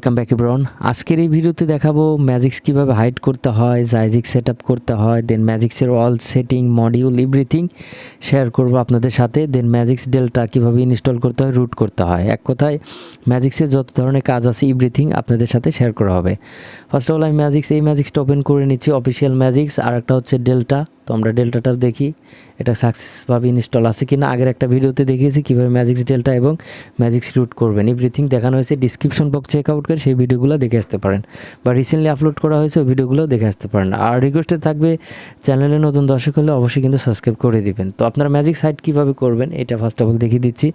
Welcome back everyone. আজকের এই ভিডিওতে দেখাবো ম্যাজিক্স কীভাবে হাইড করতে হয়, জাইজিক সেট আপ করতে হয়, দেন ম্যাজিক্সের all setting, module, everything share করবো আপনাদের সাথে। দেন ম্যাজিক্স ডেলটা কীভাবে ইনস্টল করতে হয়, রুট করতে হয়। এক কথায় ম্যাজিক্সের যত ধরনের কাজ আছে এভরিথিং আপনাদের সাথে শেয়ার করা হবে। ফার্স্ট অফ অল আমি এই ম্যাজিক্সটা ওপেন করে নিচ্ছি, অফিসিয়াল ম্যাজিক্স। আর একটা হচ্ছে ডেল্টা। তো আমরা ডেল্টাটাও দেখি এটা সাকসেসভাবে ইনস্টল আছে কিনা। আগের একটা ভিডিওতে দেখিয়েছি কীভাবে ম্যাজিক্স ডেল্টা এবং ম্যাজিক্স রুট করবেন, এভরিথিং দেখানো হয়েছে। ডিসক্রিপশন বক্স চেক আউট করে সেই ভিডিওগুলো দেখে আসতে পারেন, বা রিসেন্টলি আপলোড করা হয়েছে ওই ভিডিওগুলো দেখে আসতে পারেন। আর রিকোয়েস্টে থাকবে চ্যানেলে নতুন দর্শক হলে অবশ্যই কিন্তু সাবস্ক্রাইব করে দিবেন। তো আপনারা ম্যাজিক্স হাইড কীভাবে করবেন এটা ফার্স্ট অফ অল দেখিয়ে দিচ্ছি।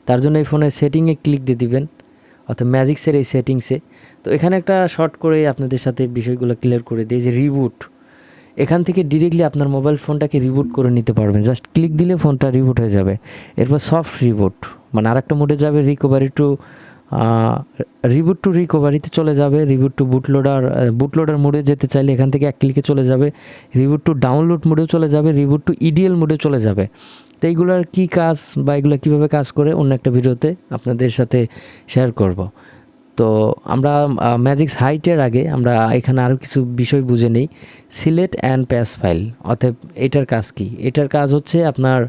তার জন্য এই ফোনের সেটিংয়ে ক্লিক দিয়ে দিবেন, অর্থাৎ ম্যাজিক্সের এই সেটিংসে। তো এখানে একটা শর্ট করে আপনাদের সাথে বিষয়গুলো ক্লিয়ার করে দিই, যে রিবুট। এখান থেকে ডিরেক্টলি আপনার মোবাইল ফোনটাকে রিবুট করে নিতে পারবেন, জাস্ট ক্লিক দিলে ফোনটা রিবুট হয়ে যাবে। এরপর সফট রিবুট, মানে আরেকটা মোডে যাবে, রিকভারি টু রিবুট টু রিকভারিতে চলে যাবে। রিবুট টু বুটলোডার মোডে যেতে চাইলে এখান থেকে এক ক্লিকে চলে যাবে। রিবুট টু ডাউনলোড মোডেও চলে যাবে, রিবুট টু ইডিএল মোডে চলে যাবে। তো এইগুলোর কী কাজ বা এগুলো কীভাবে কাজ করে অন্য একটা ভিডিওতে আপনাদের সাথে শেয়ার করব। তো আমরা ম্যাজিক্স হাইটের আগে আমরা এখানে আরও কিছু বিষয় বুঝে নিই। সিলেক্ট অ্যান্ড প্যাস ফাইল, অর্থাৎ এটার কাজ কি? এটার কাজ হচ্ছে আপনার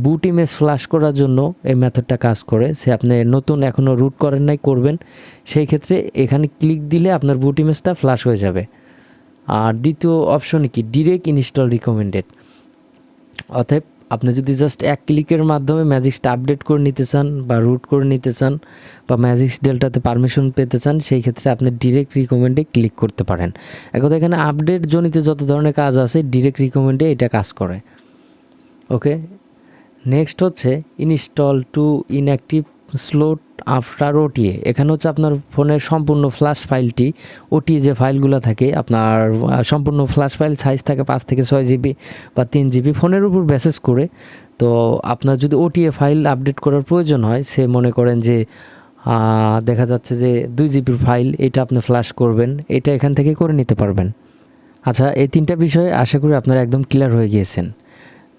বুট ইমেজ ফ্ল্যাশ করার জন্য এই মেথডটা কাজ করে। সে আপনি নতুন এখনও রুট করেন নাই, করবেন, সেই ক্ষেত্রে এখানে ক্লিক দিলে আপনার বুট ইমেজটা ফ্ল্যাশ হয়ে যাবে। আর দ্বিতীয় অপশন কি? ডিরেক্ট ইনস্টল রিকমেন্ডেড, অর্থাৎ আপনি যদি জাস্ট এক ক্লিকের মাধ্যমে ম্যাজিক্সটা আপডেট করে নিতে চান বা রুট করে নিতে চান বা ম্যাজিক্স ডেল্টাতে পারমিশন পেতে চান, সেই ক্ষেত্রে আপনি ডিরেক্ট রিকমেন্ডে ক্লিক করতে পারেন। একদা এখানে আপডেট জনিত যত ধরনের কাজ আছে ডিরেক্ট রিকমেন্ডে এটা কাজ করে। ওকে, নেক্সট হচ্ছে install to inactive slot after OTA. এখানে হচ্ছে আপনার ফোনের সম্পূর্ণ ফ্ল্যাশ ফাইলটি, ওটিএ যে ফাইলগুলো থাকে আপনার সম্পূর্ণ ফ্ল্যাশ ফাইল সাইজ থাকে 5 থেকে 6 জিবি বা 3 জিবি, ফোনের উপর বেসিস করে। তো আপনার যদি ওটিএ ফাইল আপডেট করার প্রয়োজন হয়, সে মনে করেন যে দেখা যাচ্ছে যে 2 জিবির ফাইল, এটা আপনি ফ্ল্যাশ করবেন, এটা এখান থেকে করে নিতে পারবেন। আচ্ছা, এই তিনটা বিষয় আশা করি আপনারা একদম ক্লিয়ার হয়ে গিয়েছেন।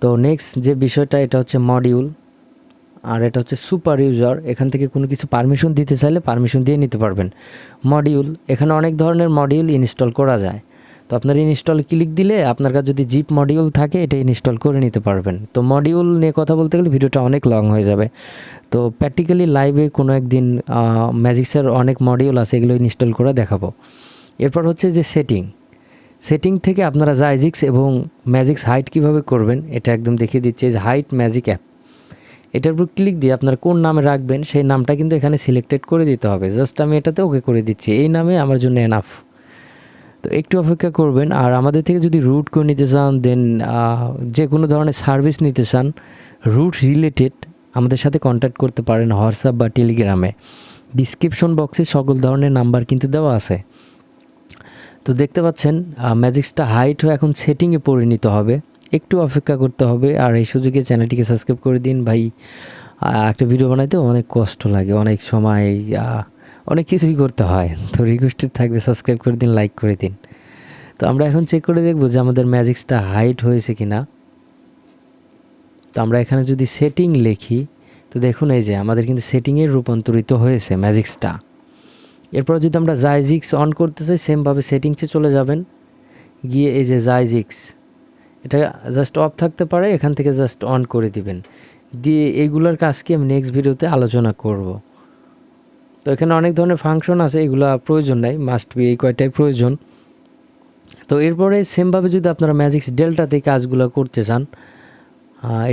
তো নেক্সট যে বিষয়টা এটা হচ্ছে মডিউল, আর এটা হচ্ছে সুপার ইউজার। এখান থেকে কোনো কিছু পারমিশন দিতে চাইলে পারমিশন দিয়ে নিতে পারবেন। মডিউল, এখানে অনেক ধরনের মডিউল ইনস্টল করা যায়। তো আপনার ইনস্টল ক্লিক দিলে আপনার কাছে যদি জিপ মডিউল থাকে এটা ইনস্টল করে নিতে পারবেন। তো মডিউল নিয়ে কথা বলতে গেলে ভিডিওটা অনেক লং হয়ে যাবে। তো প্র্যাকটিক্যালি লাইভে কোনো একদিন ম্যাজিক্সের অনেক মডিউল আছে, এগুলো ইনস্টল করে দেখাবো। এরপর হচ্ছে যে সেটিং থেকে আপনারা জাইজিক্স এবং ম্যাজিক্স হাইট কীভাবে করবেন এটা একদম দেখিয়ে দিচ্ছে। যে হাইট ম্যাজিক অ্যাপ, এটার উপর ক্লিক দিয়ে আপনার কোন নামে রাখবেন সেই নামটা কিন্তু এখানে সিলেক্টেড করে দিতে হবে। জাস্ট আমি এটাতে ওকে করে দিচ্ছি, এই নামে আমার জন্য এনাফ। তো একটু অপেক্ষা করবেন। আর আমাদের থেকে যদি রুট করে নিতে চান, দেন যে কোনো ধরনের সার্ভিস নিতে চান রুট রিলেটেড, আমাদের সাথে কন্ট্যাক্ট করতে পারেন হোয়াটসঅ্যাপ বা টেলিগ্রামে। ডিসক্রিপশন বক্সে সকল ধরনের নাম্বার কিন্তু দেওয়া আছে। তো দেখতে পাচ্ছেন ম্যাজিক্সটা হাইট হয়ে এখন সেটিংয়ে পরিণত হবে, একটু অপেক্ষা করতে হবে। আর এই সুযোগে চ্যানেলটিকে সাবস্ক্রাইব করে দিন ভাই। একটা ভিডিও বানাইতে অনেক কষ্ট লাগে, অনেক সময় অনেক কিছুই করতে হয়। তো রিকোয়েস্টেড থাকবে সাবস্ক্রাইব করে দিন, লাইক করে দিন। তো আমরা এখন চেক করে দেখব যে আমাদের ম্যাজিক্সটা হাইট হয়েছে কি না। তো আমরা এখানে যদি সেটিং লিখি, তো দেখুন এই যে আমাদের কিন্তু সেটিংয়ে রূপান্তরিত হয়েছে ম্যাজিক্সটা। এরপর যদি আমরা জাইজিক্স অন করতে চাই, সেমভাবে সেটিংসে চলে যাবেন, গিয়ে এই যে জাইজিক্স, এটা জাস্ট অফ থাকতে পারে, এখান থেকে জাস্ট অন করে দিবেন। দিয়ে এইগুলোর কাজকে আমি নেক্সট ভিডিওতে আলোচনা করব। তো এখানে অনেক ধরনের ফাংশন আছে, এগুলো প্রয়োজন নাই, মাস্ট বি এই কয়টাই প্রয়োজন। তো এরপরে সেমভাবে যদি আপনারা ম্যাজিক্স ডেল্টাতে কাজগুলো করতে চান,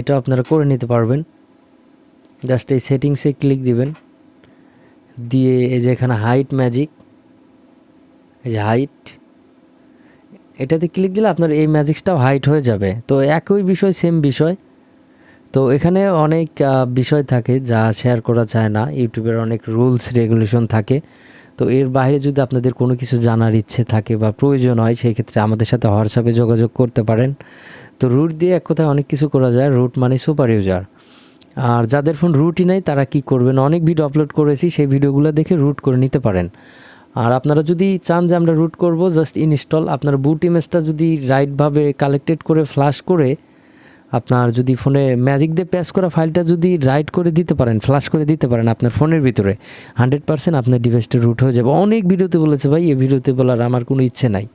এটা আপনারা করে নিতে পারবেন। জাস্ট এই সেটিংসে ক্লিক দিবেন, দিয়ে এই যে এখানে হাইট ম্যাজিক, এই যে হাইট, এটাতে ক্লিক দিলে আপনার এই ম্যাজিক্সটাও হাইট হয়ে যাবে। তো একই বিষয়, সেম বিষয়। তো এখানে অনেক বিষয় থাকে যা শেয়ার করা যায় না, ইউটিউবের অনেক রুলস রেগুলেশন থাকে। তো এর বাইরে যদি আপনাদের কোনো কিছু জানার ইচ্ছে থাকে বা প্রয়োজন হয়, সেই ক্ষেত্রে আমাদের সাথে হোয়াটসঅ্যাপে যোগাযোগ করতে পারেন। তো রুট দিয়ে এক কথায় অনেক কিছু করা যায়, রুট মানে সুপার ইউজার। আর যাদের ফোন রুটই নাই তারা কি করবেন, অনেক ভিডিও আপলোড করেছি, সেই ভিডিওগুলো দেখে রুট করে নিতে পারেন। আর আপনারা যদি চান যে আমরা রুট করব, জাস্ট ইনস্টল, আপনার বুট ইমেজটা যদি রাইটভাবে কালেক্টেড করে ফ্ল্যাশ করে আপনার যদি ফোনে ম্যাজিক দিয়ে প্যাচ করা ফাইলটা যদি রাইট করে দিতে পারেন, ফ্ল্যাশ করে দিতে পারেন আপনার ফোনের ভিতরে, 100% আপনার ডিভাইসটা রুট হয়ে যাবে। অনেক ভিডিওতে বলেছে ভাই, এই ভিডিওতে বলার আমার কোনো ইচ্ছে নাই।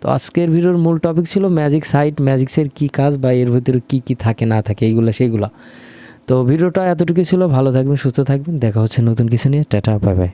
তো আজকের ভিডিওর মূল টপিক ছিল ম্যাজিক সাইট, ম্যাজিক্সের কী কাজ বা এর ভিতরে কী কী থাকে না থাকে এইগুলো সেইগুলো। তো ভিডিওটা এতটুকু ছিল। ভালো থাকবেন, সুস্থ থাকবেন, দেখা হচ্ছে নতুন কিছু নিয়ে। Tata, bye bye.